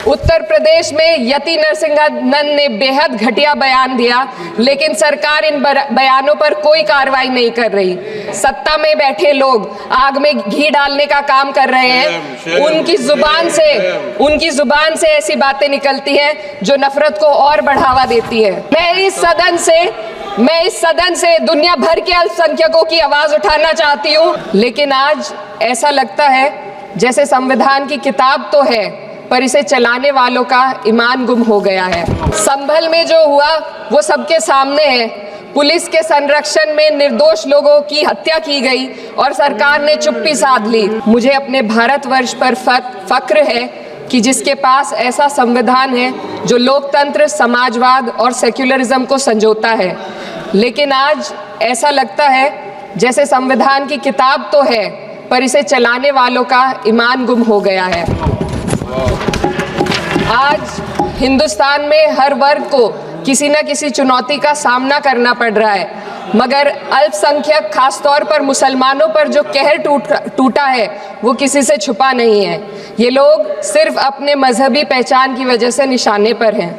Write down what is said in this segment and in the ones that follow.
उत्तर प्रदेश में यति नरसिंहन ने बेहद घटिया बयान दिया, लेकिन सरकार इन बयानों पर कोई कार्रवाई नहीं कर रही। सत्ता में बैठे लोग आग में घी डालने का काम कर रहे हैं। उनकी जुबान से ऐसी बातें निकलती हैं जो नफरत को और बढ़ावा देती है। मैं इस सदन से दुनिया भर के अल्पसंख्यकों की आवाज उठाना चाहती हूँ, लेकिन आज ऐसा लगता है जैसे संविधान की किताब तो है पर इसे चलाने वालों का ईमान गुम हो गया है। संभल में जो हुआ वो सबके सामने है। पुलिस के संरक्षण में निर्दोष लोगों की हत्या की गई और सरकार ने चुप्पी साध ली। मुझे अपने भारतवर्ष पर फक्र है कि जिसके पास ऐसा संविधान है जो लोकतंत्र, समाजवाद और सेक्युलरिज्म को संजोता है। लेकिन आज ऐसा लगता है जैसे संविधान की किताब तो है पर इसे चलाने वालों का ईमान गुम हो गया है। आज हिंदुस्तान में हर वर्ग को किसी न किसी चुनौती का सामना करना पड़ रहा है, मगर अल्पसंख्यक, खासतौर पर मुसलमानों पर जो कहर टूटा है वो किसी से छुपा नहीं है। ये लोग सिर्फ अपने मजहबी पहचान की वजह से निशाने पर हैं।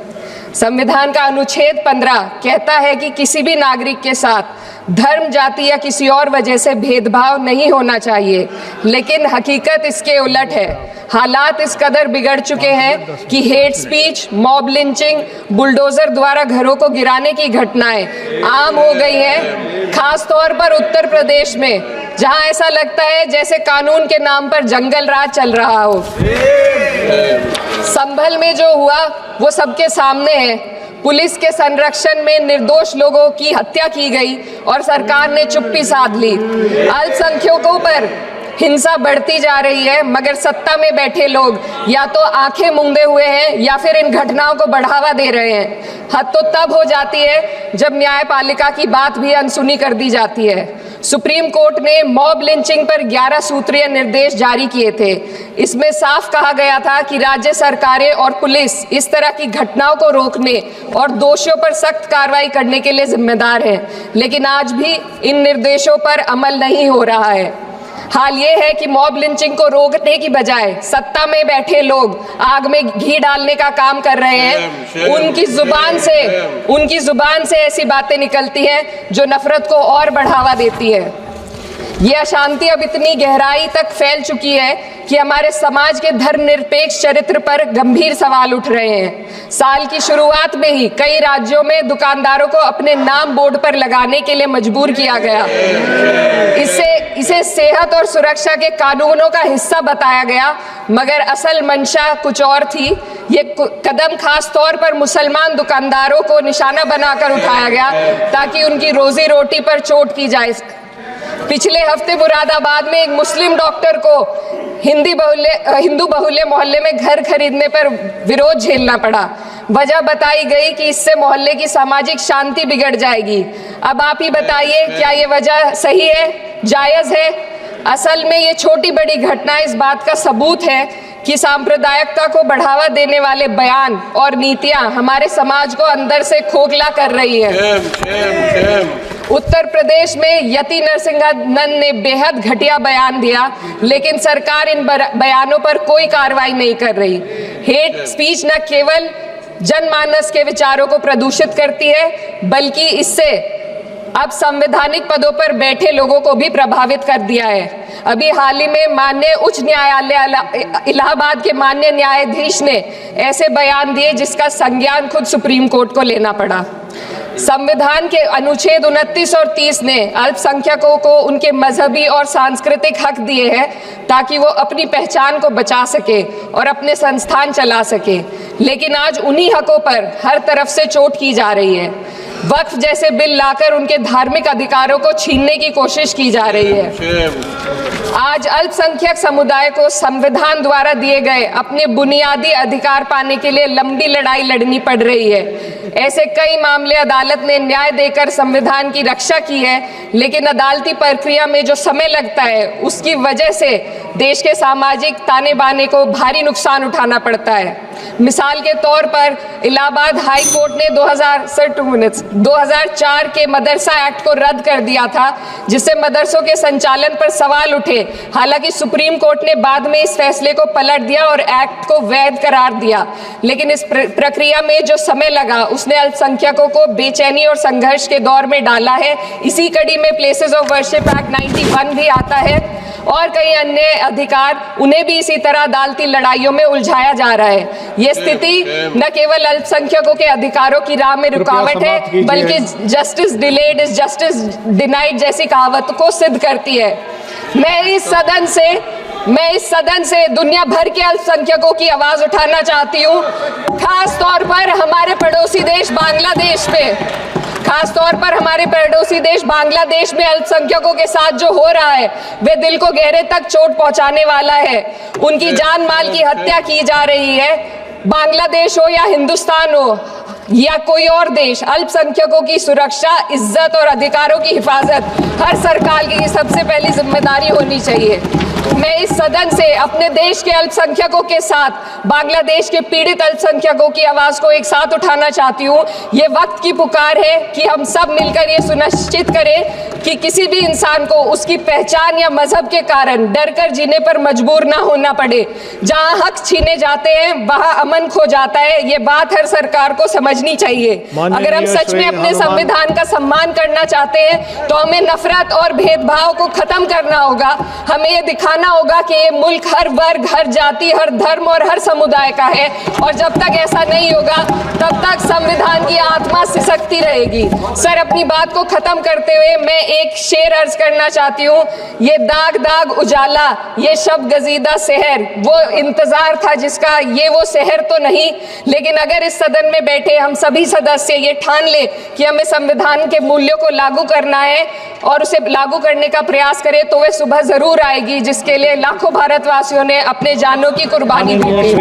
संविधान का अनुच्छेद 15 कहता है कि किसी भी नागरिक के साथ धर्म, जाति या किसी और वजह से भेदभाव नहीं होना चाहिए, लेकिन हकीकत इसके उलट है। हालात इस कदर बिगड़ चुके हैं कि hate speech, mob lynching, bulldozer द्वारा घरों को गिराने की घटनाएं आम हो गई हैं, खास तौर पर उत्तर प्रदेश में, जहां ऐसा लगता है जैसे कानून के नाम पर जंगल राज चल रहा हो। संभल में जो हुआ वो सबके सामने है। पुलिस के संरक्षण में निर्दोष लोगों की हत्या की गई और सरकार ने चुप्पी साध ली। अल्पसंख्यकों पर हिंसा बढ़ती जा रही है, मगर सत्ता में बैठे लोग या तो आंखें मूंदे हुए हैं या फिर इन घटनाओं को बढ़ावा दे रहे हैं। हद तो तब हो जाती है जब न्यायपालिका की बात भी अनसुनी कर दी जाती है। सुप्रीम कोर्ट ने मॉब लिंचिंग पर 11 सूत्रीय निर्देश जारी किए थे। इसमें साफ कहा गया था कि राज्य सरकारें और पुलिस इस तरह की घटनाओं को रोकने और दोषियों पर सख्त कार्रवाई करने के लिए जिम्मेदार है, लेकिन आज भी इन निर्देशों पर अमल नहीं हो रहा है। हाल ये है कि मॉब लिंचिंग को रोकने की बजाय सत्ता में बैठे लोग आग में घी डालने का काम कर रहे हैं। उनकी जुबान से ऐसी बातें निकलती हैं जो नफरत को और बढ़ावा देती है। ये अशांति अब इतनी गहराई तक फैल चुकी है कि हमारे समाज के धर्मनिरपेक्ष चरित्र पर गंभीर सवाल उठ रहे हैं। साल की शुरुआत में ही कई राज्यों में दुकानदारों को अपने नाम बोर्ड पर लगाने के लिए मजबूर किया गया। इसे सेहत और सुरक्षा के कानूनों का हिस्सा बताया गया, मगर असल मंशा कुछ और थी। ये कदम खास तौर पर मुसलमान दुकानदारों को निशाना बनाकर उठाया गया ताकि उनकी रोजी रोटी पर चोट की जाए। पिछले हफ्ते मुरादाबाद में एक मुस्लिम डॉक्टर को हिंदू बहुल्य मोहल्ले में घर खरीदने पर विरोध झेलना पड़ा। वजह बताई गई कि इससे मोहल्ले की सामाजिक शांति बिगड़ जाएगी। अब आप ही बताइए, क्या ये वजह सही है, जायज है? असल में ये छोटी बड़ी घटनाएं इस बात का सबूत है कि सांप्रदायिकता को बढ़ावा देने वाले बयान और नीतियां हमारे समाज को अंदर से खोखला कर रही है। उत्तर प्रदेश में यति नरसिंहन ने बेहद घटिया बयान दिया, लेकिन सरकार इन बयानों पर कोई कार्रवाई नहीं कर रही। हेट स्पीच न केवल जनमानस के विचारों को प्रदूषित करती है, बल्कि इससे अब संवैधानिक पदों पर बैठे लोगों को भी प्रभावित कर दिया है। अभी हाल ही में माननीय उच्च न्यायालय इलाहाबाद के माननीय न्यायाधीश ने ऐसे बयान दिए जिसका संज्ञान खुद सुप्रीम कोर्ट को लेना पड़ा। संविधान के अनुच्छेद 29 और 30 ने अल्पसंख्यकों को उनके मजहबी और सांस्कृतिक हक दिए हैं ताकि वो अपनी पहचान को बचा सके और अपने संस्थान चला सके, लेकिन आज उन्हीं हकों पर हर तरफ से चोट की जा रही है। वक्फ जैसे बिल लाकर उनके धार्मिक अधिकारों को छीनने की कोशिश की जा रही है। आज अल्पसंख्यक समुदाय को संविधान द्वारा दिए गए अपने बुनियादी अधिकार पाने के लिए लंबी लड़ाई लड़नी पड़ रही है। ऐसे कई मामले अदालत ने न्याय देकर संविधान की रक्षा की है, लेकिन अदालती प्रक्रिया में जो समय लगता है उसकी वजह से देश के सामाजिक ताने बाने को भारी नुकसान उठाना पड़ता है। मिसाल के तौर पर इलाहाबाद हाई कोर्ट ने 2004 के मदरसा एक्ट को रद्द कर दिया था, जिससे मदरसों के संचालन पर सवाल उठे हालांकि सुप्रीम कोर्ट ने बाद में इस फैसले को पलट दिया और एक्ट को वैध करार दिया, लेकिन इस प्रक्रिया में जो समय लगा उसने अल्पसंख्यकों को बेचैनी और संघर्ष के दौर में डाला है। इसी कड़ी में प्लेसेस ऑफ वर्शिप एक्ट 91 भी आता है और कई अन्य अधिकार, उन्हें भी इसी तरह अदालती लड़ाइयों में उलझाया जा रहा है। ये स्थिति न केवल अल्पसंख्यकों के अधिकारों की राह में रुकावट है, बल्कि justice delayed is justice denied जैसी कहावत को सिद्ध करती है। मैं इस सदन से दुनिया भर के अल्पसंख्यकों की आवाज उठाना चाहती हूँ, खास तौर पर हमारे पड़ोसी देश बांग्लादेश में अल्पसंख्यकों के साथ जो हो रहा है वे दिल को गहरे तक चोट पहुंचाने वाला है। उनकी जान माल की हत्या की जा रही है। बांग्लादेश हो या हिंदुस्तान हो या कोई और देश, अल्पसंख्यकों की सुरक्षा, इज्जत और अधिकारों की हिफाजत हर सरकार की सबसे पहली जिम्मेदारी होनी चाहिए। मैं इस सदन से अपने देश के अल्पसंख्यकों के साथ बांग्लादेश के पीड़ित अल्पसंख्यकों की आवाज को एक साथ उठाना चाहती हूँ। ये वक्त की पुकार है कि हम सब मिलकर ये सुनिश्चित करें कि किसी भी इंसान को उसकी पहचान या मजहब के कारण डर कर जीने पर मजबूर ना होना पड़े। जहाँ हक छीने जाते हैं वहाँ अमन खो जाता है। ये बात हर सरकार को समझनी चाहिए। अगर हम सच में अपने संविधान का सम्मान करना चाहते हैं तो हमें नफरत और भेदभाव को खत्म करना होगा। हमें ये दिखाना होगा कि ये मुल्क हर वर्ग, हर जाति, हर धर्म और हर समुदाय का है, और जब तक ऐसा नहीं होगा तब तक संविधान की आत्मा सिसकती रहेगी। सर, अपनी बात को खत्म करते हुए मैं एक शेर अर्ज करना चाहती हूँ। ये दाग दाग उजाला, ये शब गजीदा शहर, वो इंतजार था जिसका, ये वो शहर तो नहीं। लेकिन अगर इस सदन में बैठे हम सभी सदस्य ये ठान ले कि हमें संविधान के मूल्यों को लागू करना है और उसे लागू करने का प्रयास करें, तो वह सुबह जरूर आएगी जिसके लिए लाखों भारतवासियों ने अपने जानों की कुर्बानी दी थी।